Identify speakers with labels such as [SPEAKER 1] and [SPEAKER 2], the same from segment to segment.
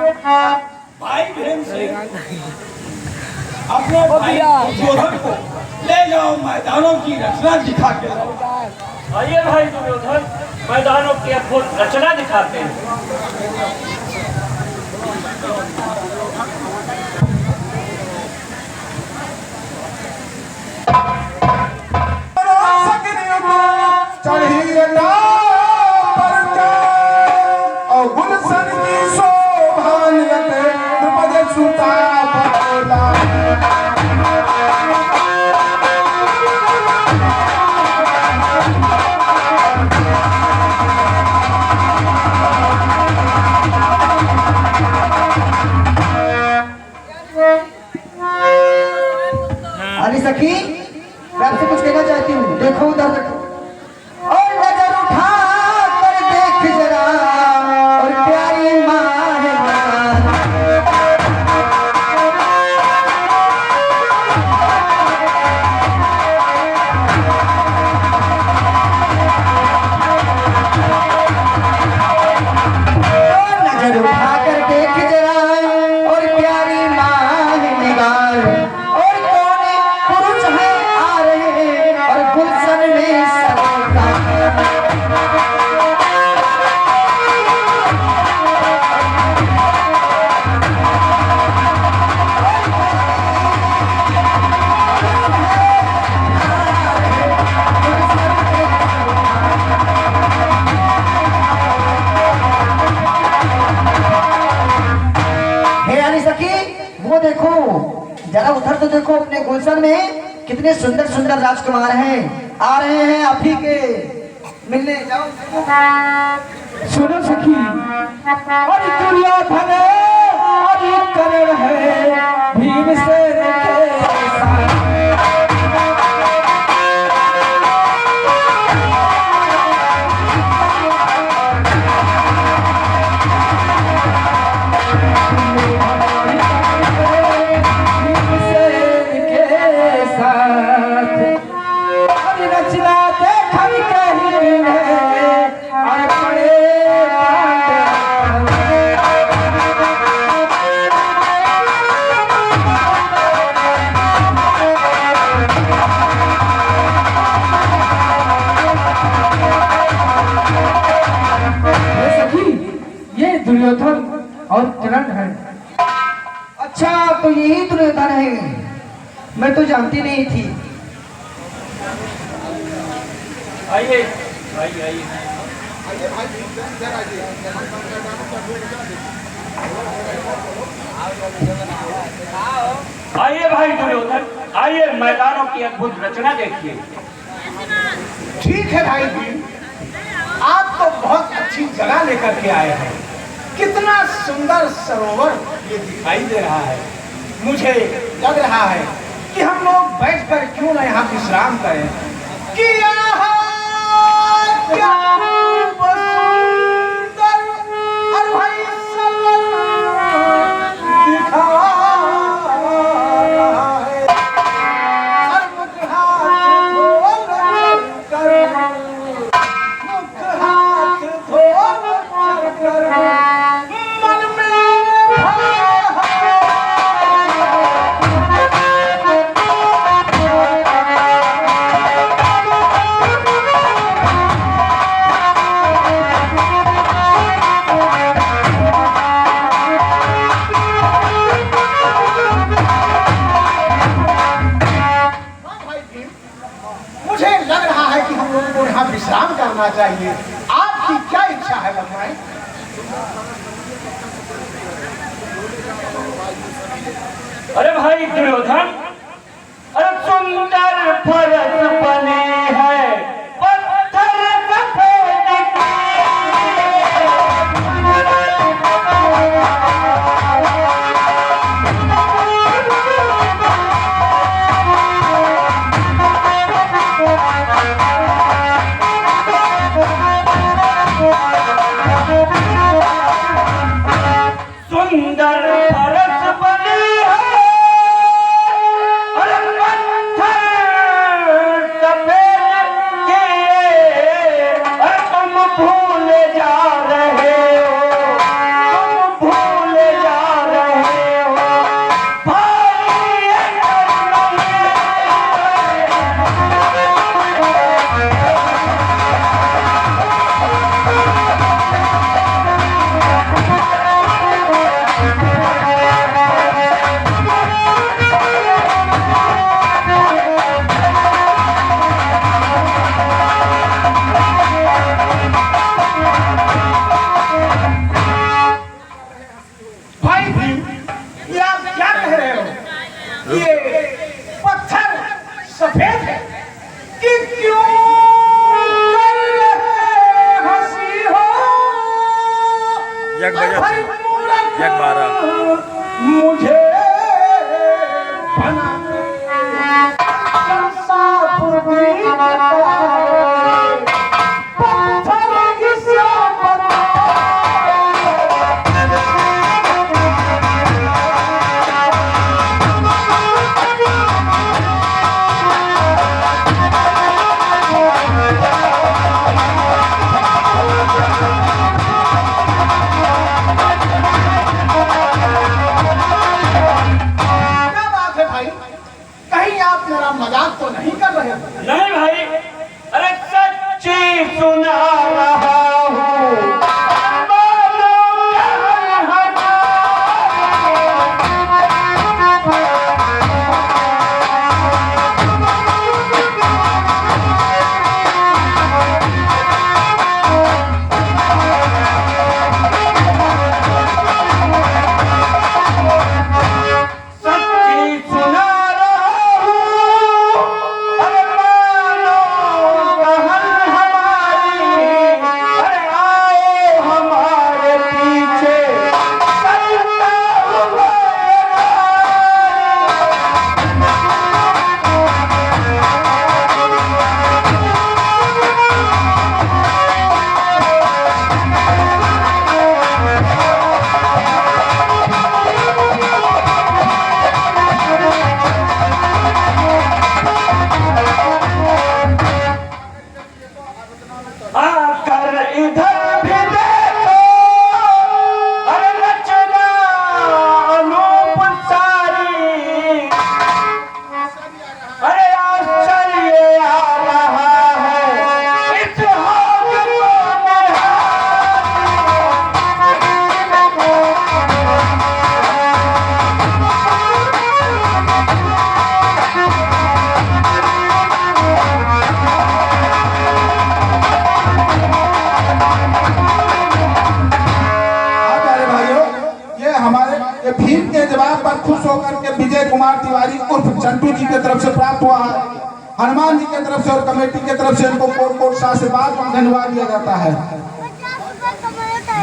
[SPEAKER 1] भाई बहन से अपने भाई दुर्योधन को ले जाओ, मैदानों की रचना दिखा के लाओ।
[SPEAKER 2] आइए भाई दुर्योधन, मैदानों की अद्भुत रचना दिखाते हैं।
[SPEAKER 3] अरे सखी, मैं आपसे कुछ कहना चाहती हूँ। देखो उधर देखो और नजर उठा कर देख जरा, और प्यारी माँ है नजर उठा कर देख जरा, और प्यारी माँ है निगार, और कोने पुरुष है आ रहे, और गुलशन में सरोता। हे यानी सखी, वो देखो जरा उधर तो देखो, अपने गुलशन में कितने सुंदर सुंदर राजकुमार हैं, आ रहे हैं आप ही के मिलने। जाओ
[SPEAKER 1] सुनो सखी, और दुर्योधन और कर्ण है भीमसेन के साथ। भीमसेन के साथ और रचना देखन कहीं है, और पड़े ये दुर्योधन और कर्ण है।
[SPEAKER 3] अच्छा, तो यही दुर्योधन है, मैं तो जानती नहीं थी।
[SPEAKER 2] आइए आइए आइए। आइए भाई दुर्योधन, आइए मैदानों की अद्भुत रचना देखिए।
[SPEAKER 1] ठीक है भाई जी, आप तो बहुत अच्छी जगह लेकर के आए हैं। कितना सुंदर सरोवर ये दिखाई दे रहा है। मुझे लग रहा है कि हम लोग बैठकर क्यों ना यहाँ विश्राम करें। कि यहाँ क्या सुंदर और भाई सरल दिखा है। हर मुख हाथ धो कर मन में भाव मुझे लग रहा है कि हम लोगों को यहाँ विश्राम करना चाहिए। आपकी क्या इच्छा है बताएं?
[SPEAKER 2] अरे भाई दुर्योधन, अरे सुंदर फरस बने है पत्थर सफेद की। सुंदर फरस बने है, अरे पत्थर सफेद के। अरे तुम भूल जा रहे हो, तुम भूल
[SPEAKER 1] भी ये आप क्या कह रहे हो? ये पत्थर सफेद है कि क्यों कर रहे हंसी हो?
[SPEAKER 4] एक बजे थे, एक 12
[SPEAKER 1] मुझे बना कंसापुर भी पत्थर किसे बना? क्या बात है भाई? कहीं आप मेरा मजाक तो नहीं कर रहे हो?
[SPEAKER 2] नहीं भाई, अरे सच्ची सुना रहा हूँ। बोलो सच्ची सुना रहा हूँ। अरे मानो कहन हमारी, अरे आओ हमारे पीछे चलता हुआ आकर इधर भी देखो, अरे रचना अनूप सारी, अरे आश्चर्य आ रहा है इतिहास को निहार।
[SPEAKER 5] हाँ प्यारे भाइयों, ये हमारे ये भीम के जवाब पर खुश होकर के विजय कुमार तिवारी उर्फ चंटू जी की तरफ से प्राप्त हुआ है। हनुमान जी की तरफ से और कमेटी की तरफ से इनको कोट कोट से आशीर्वाद और धन्यवाद दिया जाता है।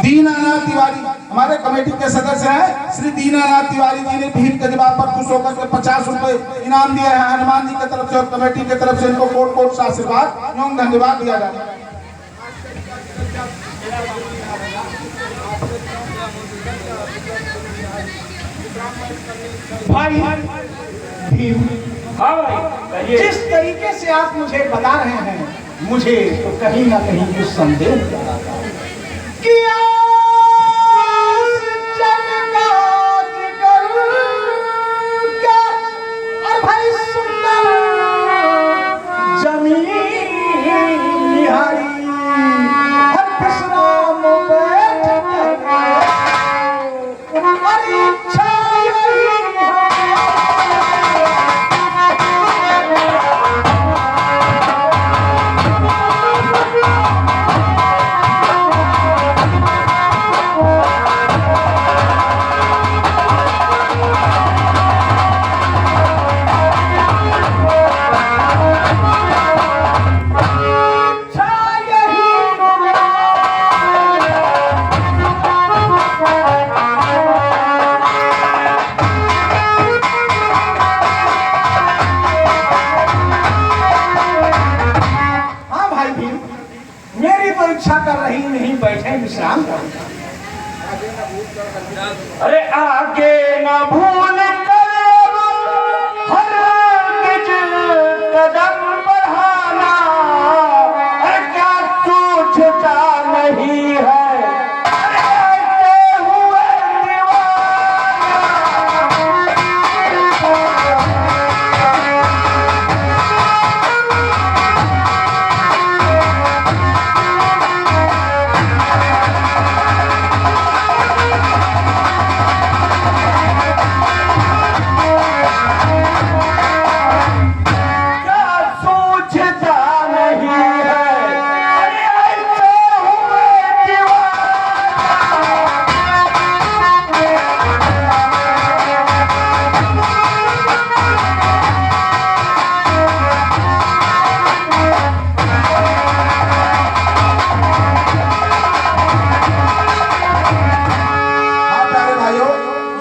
[SPEAKER 5] दीनानाथ तिवारी हमारे कमेटी के सदस्य हैं। श्री दीनानाथ तिवारी जी ने भीम के जवाब पर खुश होकर के 50 रुपए इनाम दिए हैं। हनुमान जी की तरफ से और कमेटी की तरफ से इनको कोट कोट से आशीर्वाद एवं धन्यवाद दिया जाता है।
[SPEAKER 1] भाई भीम,
[SPEAKER 2] हाँ भाई, कहिए।
[SPEAKER 1] जिस तरीके से आप मुझे बता रहे हैं, मुझे तो कहीं ना कहीं कुछ संदेह कि आस जगा जिगर का, और भाई सुंदर जमीन निहारी, हर विश्राम बैठ कर, और इच्छा यही है। इच्छा कर रही नहीं, बैठे विश्राम कर।
[SPEAKER 2] अरे आगे न भूल कर हर कदम बढ़ाना, अरे क्या सूझता नहीं है ऐसे हुए दीवाना।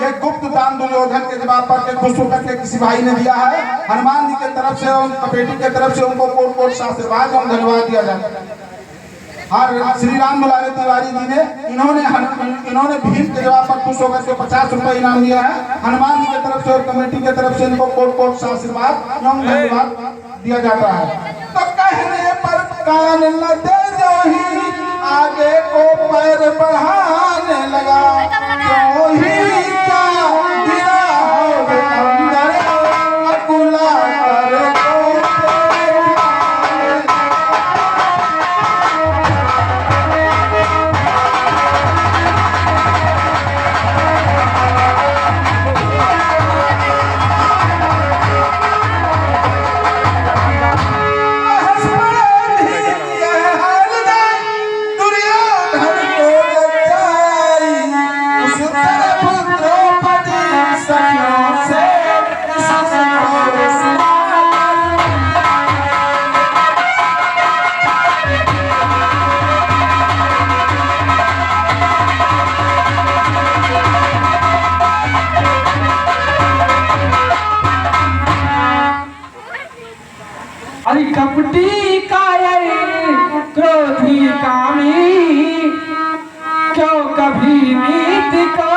[SPEAKER 5] ये गुप्त दान दुर्योधन के जवाब पर के खुश होकर के किसी भाई ने दिया है। हनुमान जी के तरफ से और कमेटी के तरफ से उनको कोट कोट से आशीर्वाद और धन्यवाद दिया जाता है। और श्री राम दुलारे तिवारी जी ने इन्होंने भीम के जवाब पर खुश होकर के 50 रुपए इनाम दिया है। हनुमान जी की तरफ से और कमेटी की तरफ से इनको कोट कोट से आशीर्वाद एवं धन्यवाद दिया जाता है। तो कहने पर कान न दे जो ही आगे को पैर बढ़ाने लगा, क्यों ही क्या गिरा हो अंदर अकुला कर
[SPEAKER 6] अरे कपटी कायर क्रोधी कामी, क्यों कभी नीति को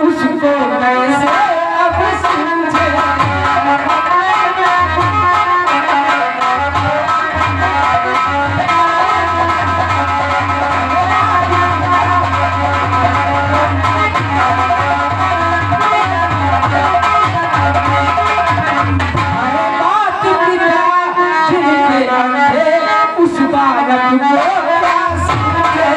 [SPEAKER 6] उसको कैसे अब समझे। बात पिता जिनके अंधे उस बालक को क्या समझे।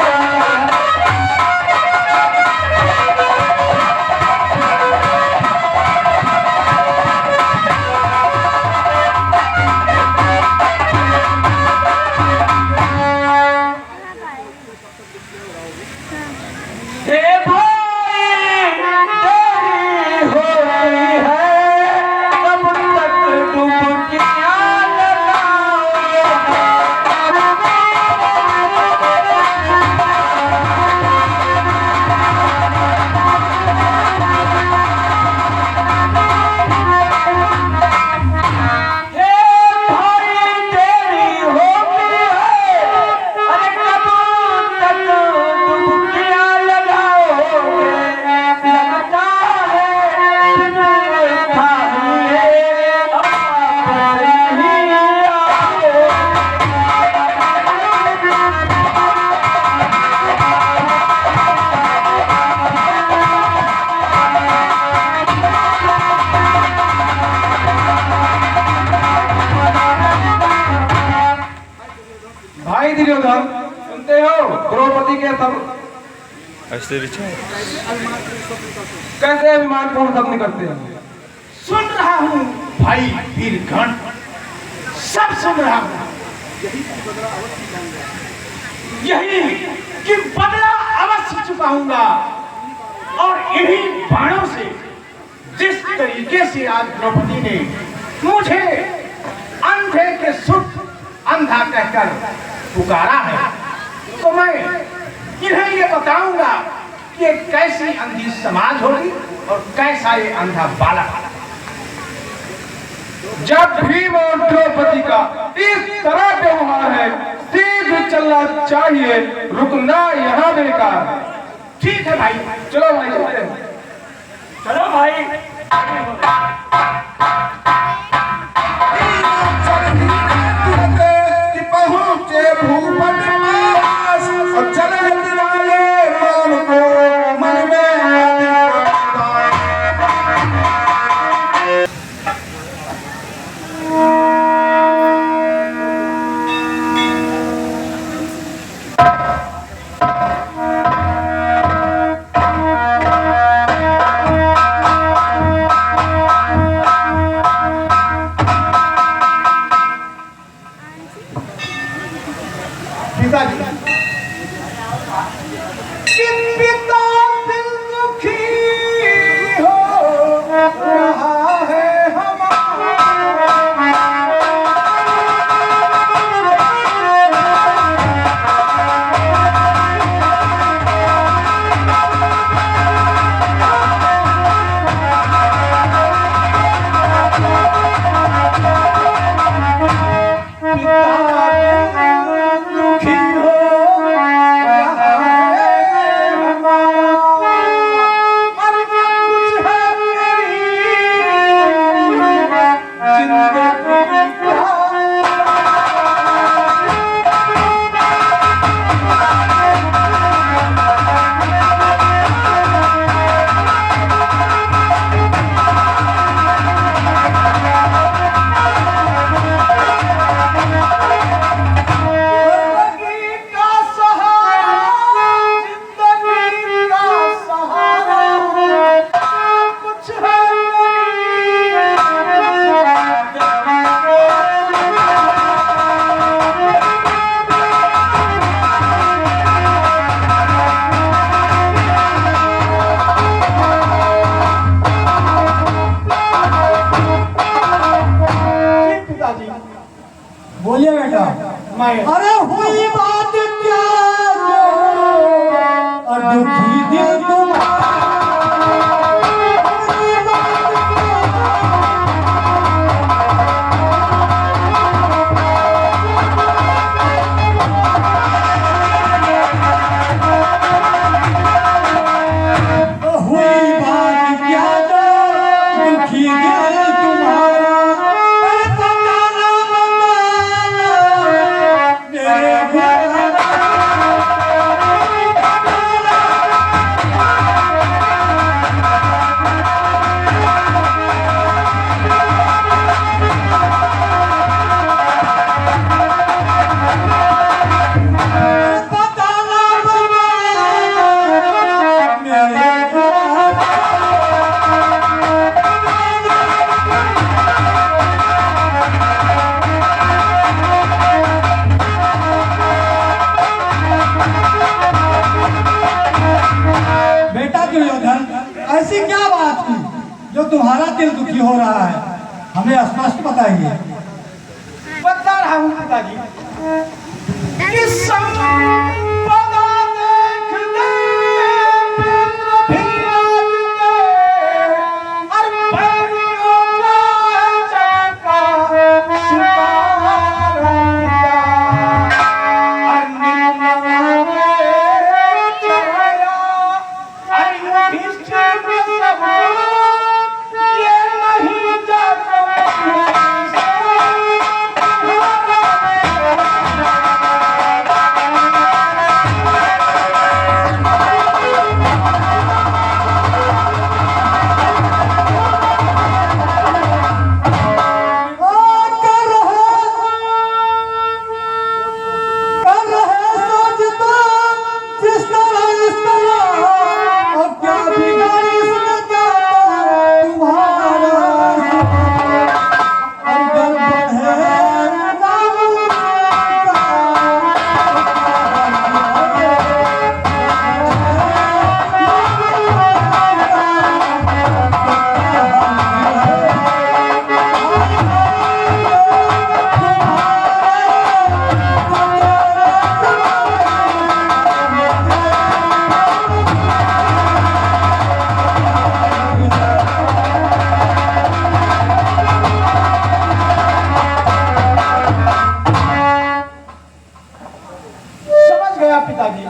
[SPEAKER 6] भाई दुर्योधन, सुनते हो द्रौपदी के सब कैसे अभिमानपूर्ण शब्द निकलते हैं।
[SPEAKER 1] सुन रहा हूँ भाई वीरगण, सब सुन रहा हूँ। यही कि बदला अवश्य चुकाऊंगा और इन्हीं बाणों से जिस तरीके से आज द्रौपदी ने मुझे अंधे के सुख अंधा कहकर पुकारा है, तो मैं इन्हें ये बताऊंगा कि एक कैसी अंधी समाज होगी और कैसा ये अंधा बालक।
[SPEAKER 6] जब भीम और द्रौपदी का इस तरह व्यवहार है, शीघ्र चलना चाहिए, रुकना यहाँ बेकार।
[SPEAKER 1] ठीक है भाई,
[SPEAKER 6] चलो भाई चलते हैं।
[SPEAKER 2] चलो भाई।
[SPEAKER 5] पहुंचे भूपति पास और चले दिलाए मन को मन में
[SPEAKER 1] मैं
[SPEAKER 3] अरे हुई बात क्या जो दुखी दिल तुम्हारा ऐसी क्या बात की जो तुम्हारा दिल दुखी हो रहा है, हमें स्पष्ट बताइए।
[SPEAKER 1] बता रहा हूँ पिताजी कि संपदा देख दे भी आज दे, और परियों का चमका सितारा पिता, और निन्ना चढ़ाया युधिष्ठिर में सब ये नहीं जाता पिताजी,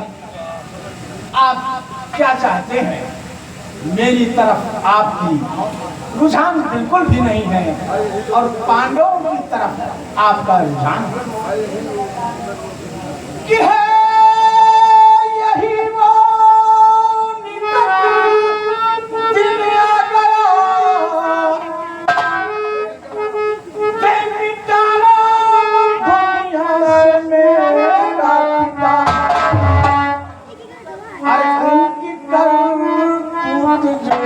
[SPEAKER 1] आप क्या चाहते हैं? मेरी तरफ आपकी रुझान बिल्कुल भी नहीं है और पांडवों की तरफ आपका रुझान कि है यही वो निकट दिल आ गया, ते मिटाना दुनिया से मेरा पिता, अरे उनकी करतूत जो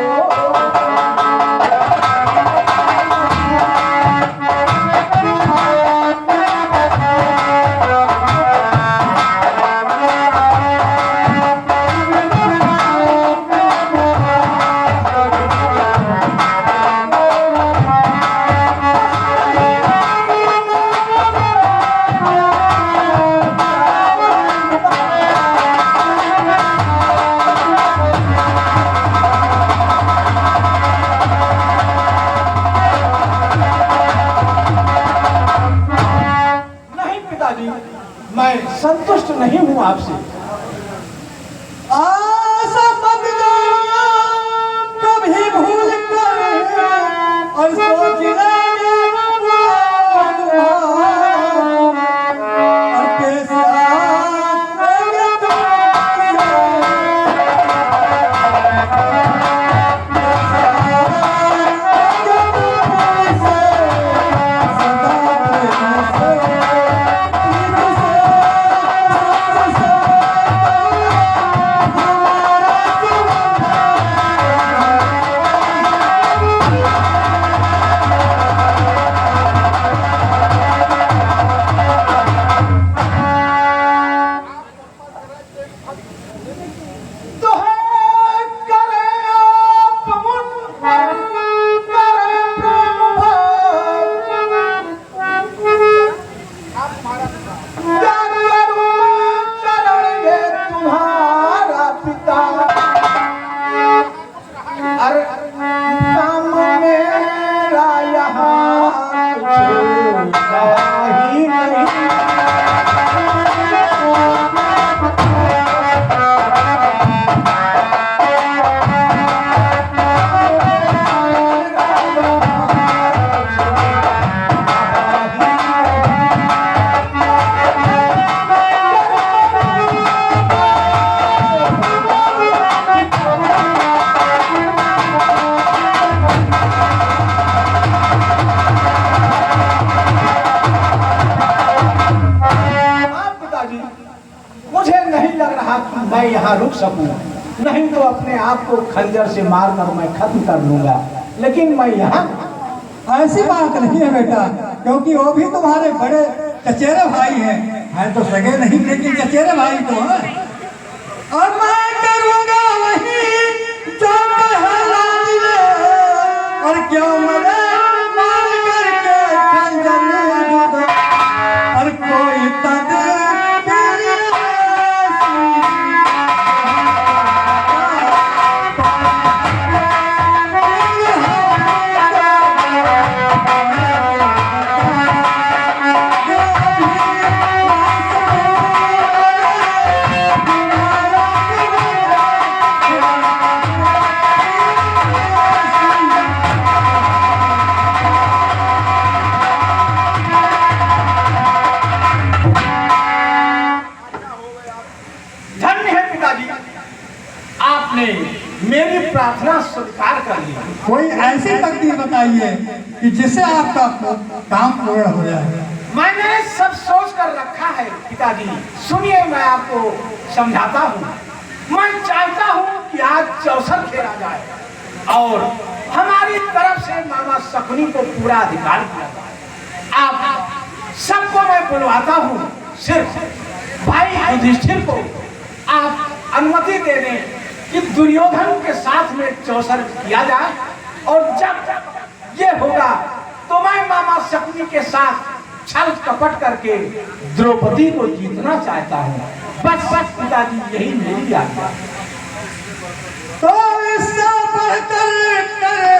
[SPEAKER 1] मैं संतुष्ट नहीं हूँ आपसे।
[SPEAKER 3] आशा मत जाना कभी भूल कर और सोच लेना और कैसे आएंगे
[SPEAKER 1] अपने आप को खंजर से मारकर मैं खत्म कर लूंगा, लेकिन मैं यहाँ
[SPEAKER 7] ऐसी बात नहीं है बेटा, क्योंकि वो भी तुम्हारे बड़े चचेरे भाई हैं तो सगे नहीं, लेकिन चचेरे भाई तो हैं। और मैं करूँगा वही जो कहला दिले, और क्यों मरे मार करके खंजर जुदा, और कोई
[SPEAKER 1] मेरी प्रार्थना स्वीकार कर ली।
[SPEAKER 7] कोई ऐसी तकदीर बताइए कि जिससे आपका काम पूर्ण हो जाए।
[SPEAKER 1] मैंने सब सोच कर रखा है पिताजी, सुनिए मैं आपको समझाता हूँ। मैं चाहता हूँ कि आज चौसर खेला जाए और हमारी तरफ से मामा शकुनी को पूरा अधिकार दिया जाए। आप सबको मैं बुलवाता हूँ, सिर्फ भाई युधिष्ठिर को आप अनुमति दे दें कि दुर्योधन के साथ में चौसर किया जाए, और जब ये होगा तो मैं मामा शकुनी के साथ छल कपट करके द्रौपदी को जीतना चाहता हूँ। बस बस पिताजी यही मेरी आज्ञा।
[SPEAKER 7] तो इससे बढ़कर करे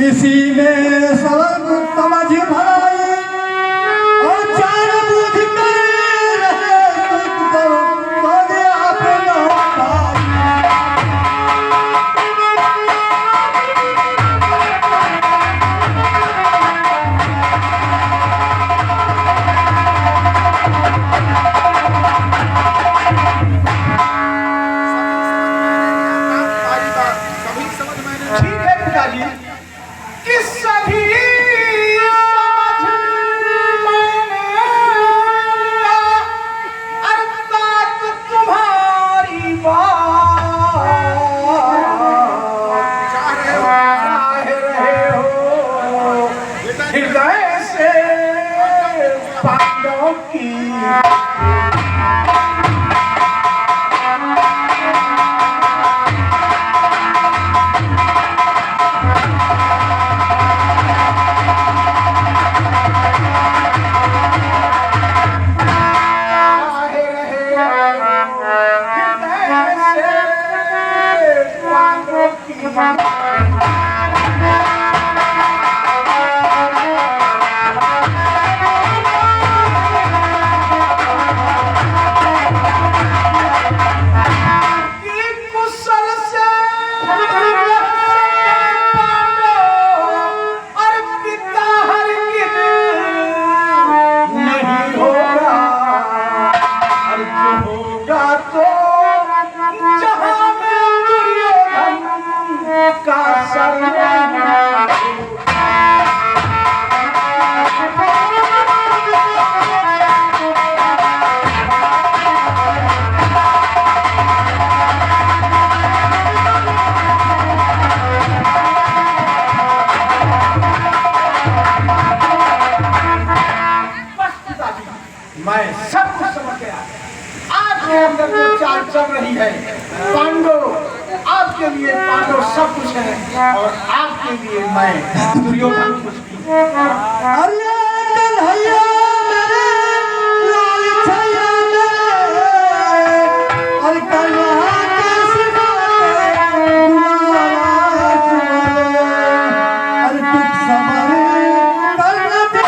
[SPEAKER 7] इसी में सब समझ भाई और चार बुध करे रहे तो अपना
[SPEAKER 1] ठीक है पिताजी, कि सभी समझ आपके लिए पांडव सब कुछ है और आपके लिए मैं दुर्योधन कुछ भी।
[SPEAKER 7] अरे कन्हैया मेरे लाल छैया मेरे और कन्हैया के सिवा दुआरा सुनो और तुम सबर करना दे